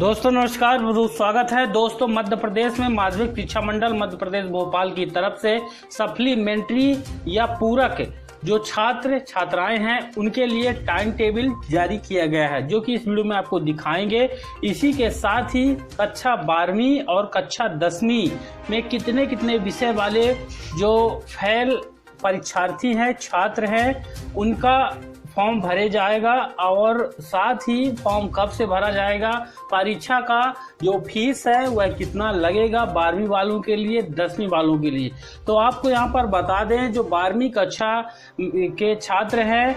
दोस्तों नमस्कार, बहुत स्वागत है। दोस्तों मध्य प्रदेश में माध्यमिक शिक्षा मंडल मध्य प्रदेश भोपाल की तरफ से सप्लीमेंट्री या पूरक जो छात्र छात्राएं हैं उनके लिए टाइम टेबल जारी किया गया है, जो कि इस वीडियो में आपको दिखाएंगे। इसी के साथ ही कक्षा 12वीं और कक्षा 10वीं में कितने कितने विषय वाले जो फेल परीक्षार्थी हैं, छात्र हैं, उनका फॉर्म भरे जाएगा और साथ ही फॉर्म कब से भरा जाएगा, परीक्षा का जो फीस है वह कितना लगेगा 12वीं वालों के लिए, 10वीं वालों के लिए। तो आपको यहाँ पर बता दें, जो 12वीं कक्षा के छात्र हैं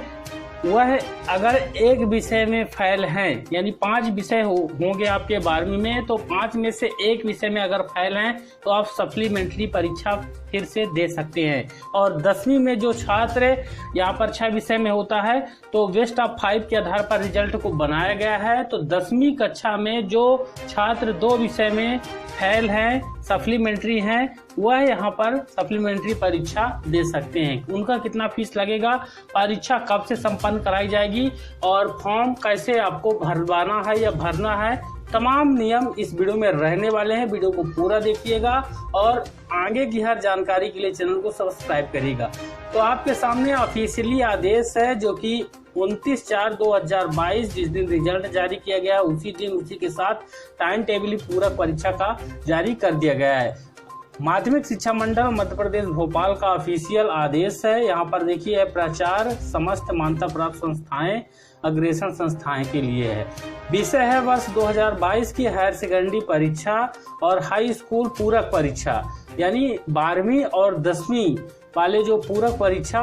वह अगर एक विषय में फेल हैं, यानी 5 विषय होंगे आपके 12वीं में, तो 5 में से एक विषय में अगर फेल हैं तो आप सप्लीमेंट्री परीक्षा फिर से दे सकते हैं। और 10वीं में जो छात्र यहाँ पर 6 विषय में होता है तो बेस्ट ऑफ 5 के आधार पर रिजल्ट को बनाया गया है। तो 10वीं कक्षा में जो छात्र 2 विषय में फेल हैं, सप्लीमेंट्री हैं, वह यहाँ पर सप्लीमेंट्री परीक्षा दे सकते हैं। उनका कितना फीस लगेगा, परीक्षा कब से संपन्न कराई जाएगी और फॉर्म कैसे आपको भरवाना है या भरना है, तमाम नियम इस वीडियो में रहने वाले हैं। वीडियो को पूरा देखिएगा और आगे की हर जानकारी के लिए चैनल को सब्सक्राइब करिएगा। तो आपके सामने ऑफिशियली आदेश है जो कि 29/4/2022 जिस दिन रिजल्ट जारी किया गया उसी दिन उसी के साथ टाइम टेबल पूरक परीक्षा का जारी कर दिया गया है। माध्यमिक शिक्षा मंडल मध्य प्रदेश भोपाल का ऑफिशियल आदेश है। यहाँ पर देखिए प्रचार समस्त मान्यता प्राप्त संस्थाएं अग्रेसर संस्थाएं के लिए है। विषय है वर्ष 2022 की हायर सेकेंडरी परीक्षा और हाई स्कूल पूरक परीक्षा, यानी 12वीं और 10वीं वाले जो पूरक परीक्षा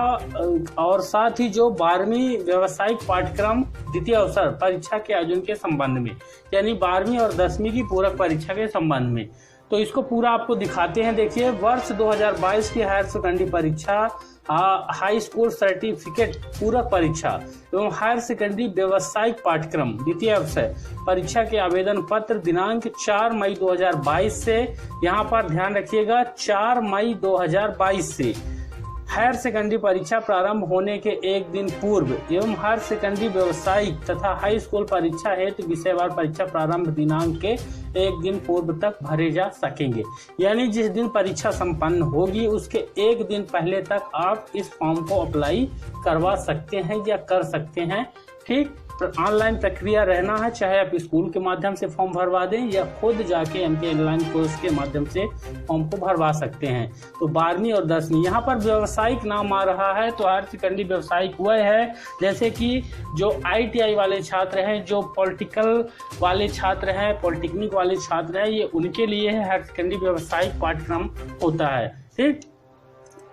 और साथ ही जो 12वीं व्यावसायिक पाठ्यक्रम द्वितीय अवसर परीक्षा के आयोजन के संबंध में, यानी 12वीं और 10वीं की पूरक परीक्षा के संबंध में। तो इसको पूरा आपको दिखाते हैं। देखिए, वर्ष 2022 की हायर सेकेंडरी परीक्षा, हाई स्कूल सर्टिफिकेट पूरक परीक्षा एवं हायर सेकेंडरी व्यावसायिक पाठ्यक्रम द्वितीय अवसर परीक्षा के आवेदन पत्र दिनांक 4 मई 2022 से, यहाँ पर ध्यान रखिएगा 4 मई 2022 से हायर सेकेंडरी परीक्षा प्रारंभ होने के एक दिन पूर्व एवं हायर सेकेंडरी व्यावसायिक तथा हाई स्कूल परीक्षा हेतु विषयवार परीक्षा प्रारंभ दिनांक के एक दिन पूर्व तक भरे जा सकेंगे। यानी जिस दिन परीक्षा संपन्न होगी उसके एक दिन पहले तक आप इस फॉर्म को अप्लाई करवा सकते हैं या कर सकते हैं। ठीक, ऑनलाइन प्रक्रिया रहना है, चाहे आप स्कूल के माध्यम से फॉर्म भरवा दें या खुद जाके एमके ऑनलाइन कोर्स के माध्यम से फॉर्म को भरवा सकते हैं। तो 12वीं और 10वीं यहाँ पर व्यावसायिक नाम आ रहा है, तो हायर सेकेंडरी व्यावसायिक वह है जैसे कि जो ITI वाले छात्र हैं, जो पॉलिटिकल वाले छात्र हैं, पॉलिटेक्निक वाले छात्र हैं, ये उनके लिए है हायर सेकेंडरी व्यावसायिक पाठ्यक्रम होता है। ठीक,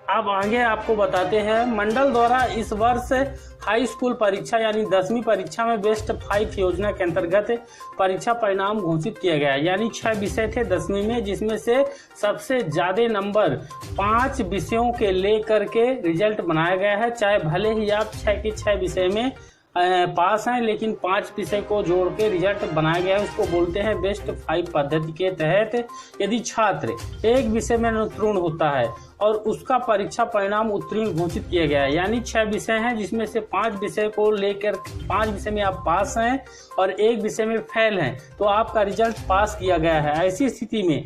अब आगे आपको बताते हैं मंडल द्वारा इस वर्ष हाई स्कूल परीक्षा यानी 10वीं परीक्षा में बेस्ट 5 योजना के अंतर्गत परीक्षा परिणाम घोषित किया गया। यानी 6 विषय थे 10वीं में, जिसमें से सबसे ज्यादा नंबर 5 विषयों के लेकर के रिजल्ट बनाया गया है। चाहे भले ही आप 6 के 6 विषय में पास हैं, लेकिन 5 विषय को जोड़ के रिजल्ट बनाया गया है, उसको बोलते हैं बेस्ट 5 पद्धति के तहत यदि छात्र एक विषय में अनुत्तीर्ण होता है और उसका परीक्षा परिणाम उत्तीर्ण घोषित किया गया है, यानी 6 विषय हैं जिसमें से 5 विषय को लेकर 5 विषय में आप पास हैं और एक विषय में फेल हैं, तो आपका रिजल्ट पास किया गया है। ऐसी स्थिति में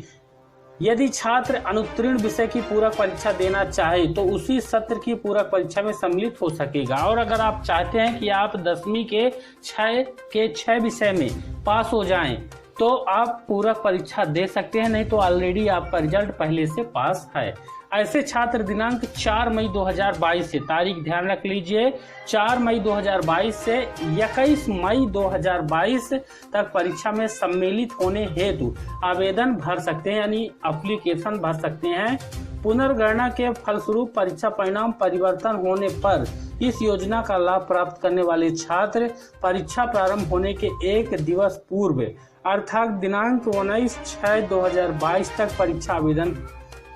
यदि छात्र अनुत्तीर्ण विषय की पूरक परीक्षा देना चाहे तो उसी सत्र की पूरक परीक्षा में सम्मिलित हो सकेगा। और अगर आप चाहते हैं कि आप 10वीं के 6 विषय में पास हो जाएं तो आप पूरक परीक्षा दे सकते हैं, नहीं तो ऑलरेडी आपका रिजल्ट पहले से पास है। ऐसे छात्र दिनांक 4 मई 2022 से, तारीख ध्यान रख लीजिए, 4 मई 2022 से 21 मई 2022 तक परीक्षा में सम्मिलित होने हेतु आवेदन भर सकते हैं, यानी एप्लीकेशन भर सकते हैं। पुनर्गणना के फलस्वरूप परीक्षा परिणाम परिवर्तन होने पर इस योजना का लाभ प्राप्त करने वाले छात्र परीक्षा प्रारंभ होने के एक दिवस पूर्व अर्थात दिनांक 19/6/2022 तक परीक्षा आवेदन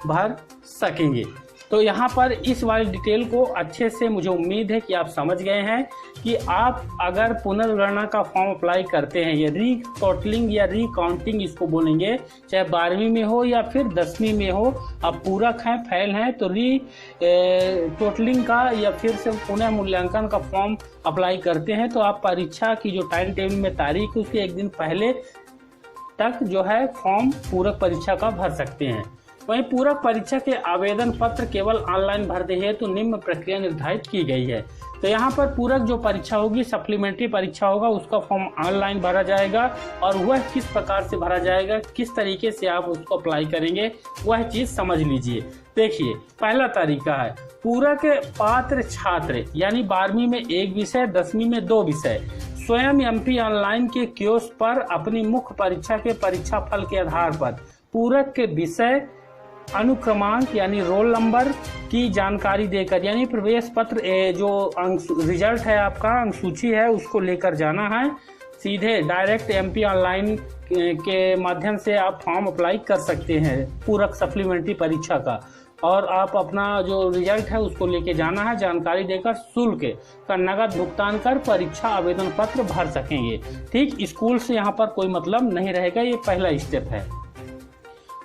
भर सकेंगे। तो यहाँ पर इस वाली डिटेल को अच्छे से मुझे उम्मीद है कि आप समझ गए हैं कि आप अगर पुनर्गणना का फॉर्म अप्लाई करते हैं, या रीटोटलिंग या रीकाउंटिंग इसको बोलेंगे, चाहे 12वीं में हो या फिर 10वीं में हो, आप पूरक हैं, फेल हैं, तो टोटलिंग का या फिर से पुनः मूल्यांकन का फॉर्म अप्लाई करते हैं तो आप परीक्षा की जो टाइम टेबल में तारीख है उसके एक दिन पहले तक जो है फॉर्म पूरक परीक्षा का भर सकते हैं। वहीं पूरक परीक्षा के आवेदन पत्र केवल ऑनलाइन भरने हेतु निम्न प्रक्रिया निर्धारित की गई है। तो यहाँ पर पूरक जो परीक्षा होगी, सप्लीमेंट्री परीक्षा होगा, उसका फॉर्म ऑनलाइन भरा जाएगा और वह किस प्रकार से भरा जाएगा, किस तरीके से आप उसको अप्लाई करेंगे, वह चीज समझ लीजिए। देखिए, पहला तरीका है पूरक पात्र छात्र यानी 12वीं में 1 विषय, 10वीं में 2 विषय स्वयं MP ऑनलाइन के कियोस्क पर अपनी मुख्य परीक्षा के परीक्षा फल के आधार पर पूरक के विषय, अनुक्रमांक यानी रोल नंबर की जानकारी देकर, यानी प्रवेश पत्र जो रिजल्ट है आपका, अंक सूची है, उसको लेकर जाना है। सीधे डायरेक्ट MP ऑनलाइन के माध्यम से आप फॉर्म अप्लाई कर सकते हैं पूरक सप्लीमेंट्री परीक्षा का, और आप अपना जो रिजल्ट है उसको लेके जाना है, जानकारी देकर शुल्क का नगद भुगतान कर परीक्षा आवेदन पत्र भर सकेंगे। ठीक, स्कूल से यहाँ पर कोई मतलब नहीं रहेगा, ये पहला स्टेप है।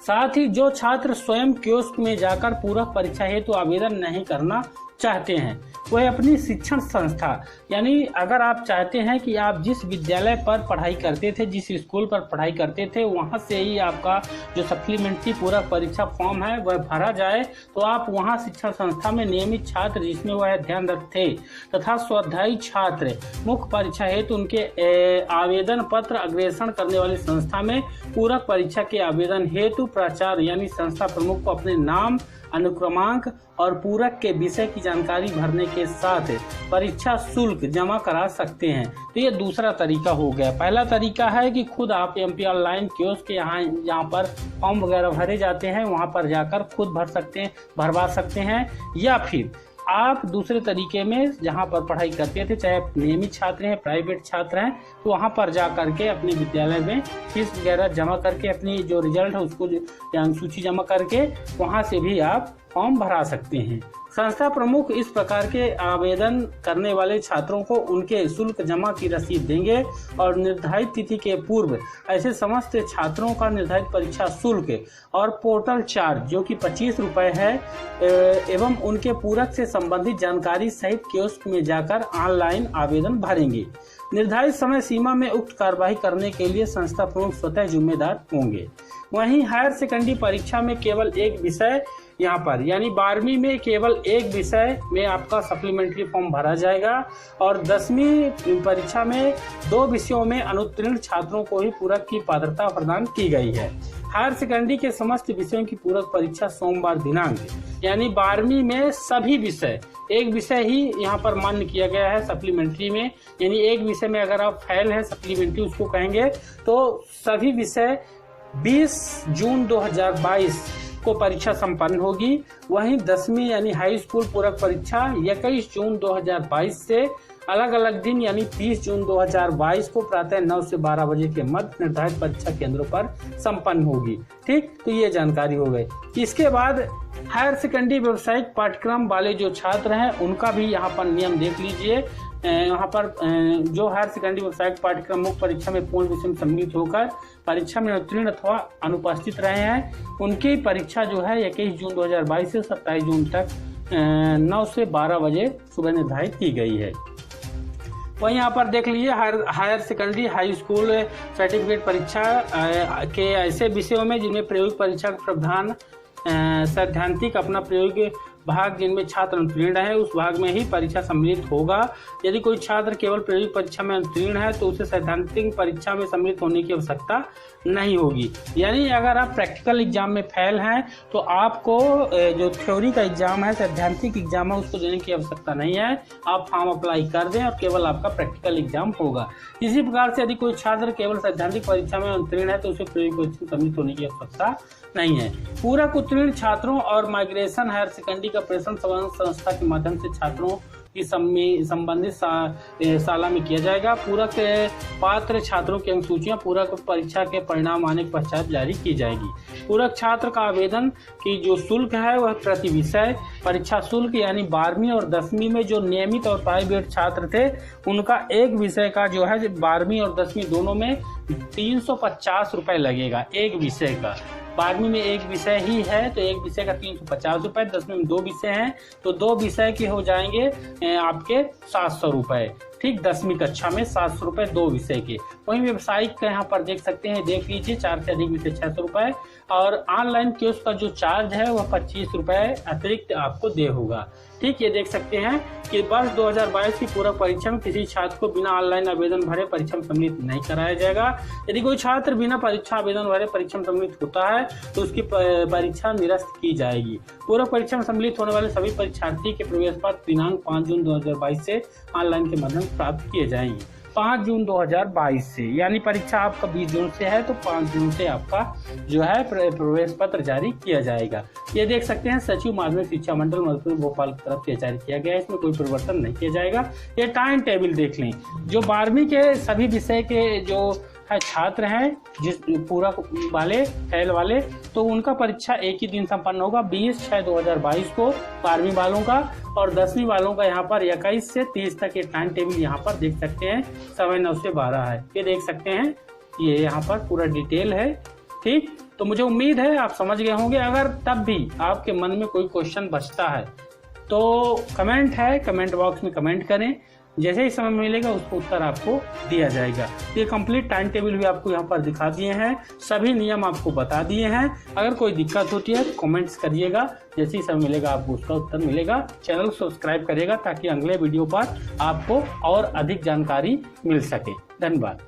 साथ ही जो छात्र स्वयं कियोस्क में जाकर पूरक परीक्षा हेतु आवेदन नहीं करना चाहते हैं, वह अपनी शिक्षण संस्था, यानी अगर आप चाहते हैं कि आप जिस विद्यालय पर पढ़ाई करते थे, जिस स्कूल पर पढ़ाई करते थे, वहां से ही आपका जो सप्लीमेंट्री पूरक परीक्षा फॉर्म है वह भरा जाए, तो आप वहां शिक्षण संस्था में नियमित छात्र जिसमें वह अध्ययनरत थे तथा स्वाध्यायी छात्र मुख्य परीक्षा हेतु उनके आवेदन पत्र अग्रेषण करने वाली संस्था में पूरक परीक्षा के आवेदन हेतु प्राचार्य यानी संस्था प्रमुख को अपने नाम, अनुक्रमांक और पूरक के विषय की जानकारी भरने के साथ परीक्षा शुल्क जमा करा सकते हैं। तो ये दूसरा तरीका हो गया। पहला तरीका है कि खुद आप MP ऑनलाइन कियोस्क के यहाँ पर फॉर्म वगैरह भरे जाते हैं, वहाँ पर जाकर खुद भरवा सकते हैं, या फिर आप दूसरे तरीके में जहाँ पर पढ़ाई करते थे, चाहे आप नियमित छात्र हैं, प्राइवेट छात्र हैं, तो वहाँ पर जा करके अपने विद्यालय में फीस वगैरह जमा करके अपनी जो रिजल्ट है उसको अंक सूची जमा करके वहाँ से भी आप फॉर्म भरा सकते हैं। संस्था प्रमुख इस प्रकार के आवेदन करने वाले छात्रों को उनके शुल्क जमा की रसीद देंगे और निर्धारित तिथि के पूर्व ऐसे समस्त छात्रों का निर्धारित परीक्षा शुल्क और पोर्टल चार्ज जो कि 25 रुपए है एवं उनके पूरक से संबंधित जानकारी सहित कियोस्क में जाकर ऑनलाइन आवेदन भरेंगे। निर्धारित समय सीमा में उक्त कार्रवाई करने के लिए संस्था प्रमुख स्वतः जिम्मेदार होंगे। वहीं हायर सेकेंडरी परीक्षा में केवल एक विषय यहाँ पर यानी 12वीं में केवल एक विषय में आपका सप्लीमेंट्री फॉर्म भरा जाएगा और 10वीं परीक्षा में 2 विषयों में अनुत्तीर्ण छात्रों को ही पूरक की पात्रता प्रदान की गई है। हायर सेकेंडरी के समस्त विषयों की पूरक परीक्षा सोमवार दिनांक यानी 12वीं में सभी विषय, एक विषय ही यहाँ पर मान्य किया गया है सप्लीमेंट्री में, यानी एक विषय में अगर आप फेल है सप्लीमेंट्री उसको कहेंगे, तो सभी विषय 20 जून 2022 को परीक्षा संपन्न होगी। वहीं 10वीं यानी हाई स्कूल पूरक परीक्षा 21 जून 2022 से अलग अलग दिन यानी 30 जून 2022 को प्रातः 9 से 12 बजे के मध्य निर्धारित परीक्षा केंद्रों पर संपन्न होगी। ठीक, तो ये जानकारी हो गई। इसके बाद हायर सेकेंडरी व्यावसायिक पाठ्यक्रम वाले जो छात्र हैं उनका भी यहाँ पर नियम देख लीजिए। यहाँ पर जो हायर सेकेंडरी व्यावसायिक पाठ्यक्रम मुख्य परीक्षा में पूर्ण विषय में सम्मिलित होकर परीक्षा में उत्तीर्ण अथवा अनुपस्थित रहे हैं, उनकी परीक्षा जो है 21 जून 2022 से 27 जून तक 9 से 12 बजे सुबह निर्धारित की गई है। वहीं यहाँ पर देख लीजिए higher secondary high school certificate परीक्षा के ऐसे विषयों में जिनमें प्रायोगिक परीक्षा का प्रावधान सैद्धांतिक अपना प्रायोगिक भाग जिनमें छात्र उत्तीर्ण है उस भाग में ही परीक्षा सम्मिलित होगा। यदि कोई छात्र केवल प्रायोगिक परीक्षा में उत्तीर्ण है तो उसे सैद्धांतिक परीक्षा में सम्मिलित होने की आवश्यकता नहीं होगी। यानी अगर आप प्रैक्टिकल एग्जाम में फेल हैं तो आपको जो थ्योरी का एग्जाम है, सैद्धांतिक एग्जाम है, उसको देने की आवश्यकता नहीं है। आप फॉर्म अप्लाई कर दें और केवल आपका प्रैक्टिकल एग्जाम होगा। इसी प्रकार से यदि कोई छात्र केवल सैद्धांतिक परीक्षा में उत्तीर्ण है तो उसे प्रायोगिक परीक्षा में सम्मिलित होने की आवश्यकता नहीं है। पूरक उत्तीर्ण छात्रों और माइग्रेशन हायर सेकेंडरी का प्रेषण संस्था के माध्यम से छात्रों की संबंधित साला में किया जाएगा। पूरक पात्र छात्रों की अनुसूचियां पूरक परीक्षा के परिणाम आने के पश्चात जारी की जाएगी। पूरक छात्र का आवेदन की जो शुल्क है वह प्रति विषय परीक्षा शुल्क यानी 12वीं और 10वीं में जो नियमित और प्राइवेट छात्र थे उनका एक विषय का जो है 12वीं और 10वीं दोनों में 350 रुपए लगेगा। एक विषय का 12वीं में एक विषय ही है तो एक विषय का 350 रुपए, 10वीं में 2 विषय हैं तो 2 विषय के हो जाएंगे आपके 700 रुपए। ठीक 10वीं कक्षा में 700 रुपए 2 विषय के। वहीं व्यवसायिक का यहाँ पर देख सकते हैं, देख लीजिए 4 से अधिक विषय 600 रुपए, और ऑनलाइन कोर्स का जो चार्ज है वह 25 रुपए अतिरिक्त आपको दे होगा। ठीक, ये देख सकते हैं कि वर्ष 2022 की पूरक परीक्षा में किसी छात्र को बिना ऑनलाइन आवेदन भरे परीक्षा में सम्मिलित नहीं कराया जाएगा। यदि कोई छात्र बिना परीक्षा आवेदन भरे परीक्षा में सम्मिलित होता है तो उसकी परीक्षा निरस्त की जाएगी। पूरक परीक्षा में सम्मिलित होने वाले सभी परीक्षार्थी के प्रवेश पत्र दिनांक 5 जून 2022 से ऑनलाइन के माध्यम से प्राप्त किए जाएंगे। 5 जून 2022 से, यानी परीक्षा आपका 20 जून से है तो 5 जून से आपका जो है प्रवेश पत्र जारी किया जाएगा। ये देख सकते हैं सचिव माध्यमिक शिक्षा मंडल मध्य भोपाल की तरफ से जारी किया गया है, इसमें कोई परिवर्तन नहीं किया जाएगा। ये टाइम टेबल देख लें, जो 12वीं के सभी विषय के जो छात्र हैं जिस पूरक वाले फेल वाले, तो उनका परीक्षा एक ही दिन संपन्न होगा 20/6/2022 को 12वीं वालों का, और 10वीं वालों का यहाँ पर 21 से 30 तक ये टाइम टेबल यहाँ पर देख सकते हैं, समय 9 से 12 है। ये देख सकते हैं, ये यहाँ पर पूरा डिटेल है। ठीक, तो मुझे उम्मीद है आप समझ गए होंगे। अगर तब भी आपके मन में कोई क्वेश्चन बचता है तो कमेंट है, कमेंट बॉक्स में कमेंट करें, जैसे ही समय मिलेगा उसको उत्तर आपको दिया जाएगा। ये कंप्लीट टाइम टेबल भी आपको यहाँ पर दिखा दिए हैं, सभी नियम आपको बता दिए हैं। अगर कोई दिक्कत होती है तो कमेंट्स करिएगा, जैसे ही समय मिलेगा आपको उसका उत्तर मिलेगा। चैनल को सब्सक्राइब करिएगा ताकि अगले वीडियो पर आपको और अधिक जानकारी मिल सके। धन्यवाद।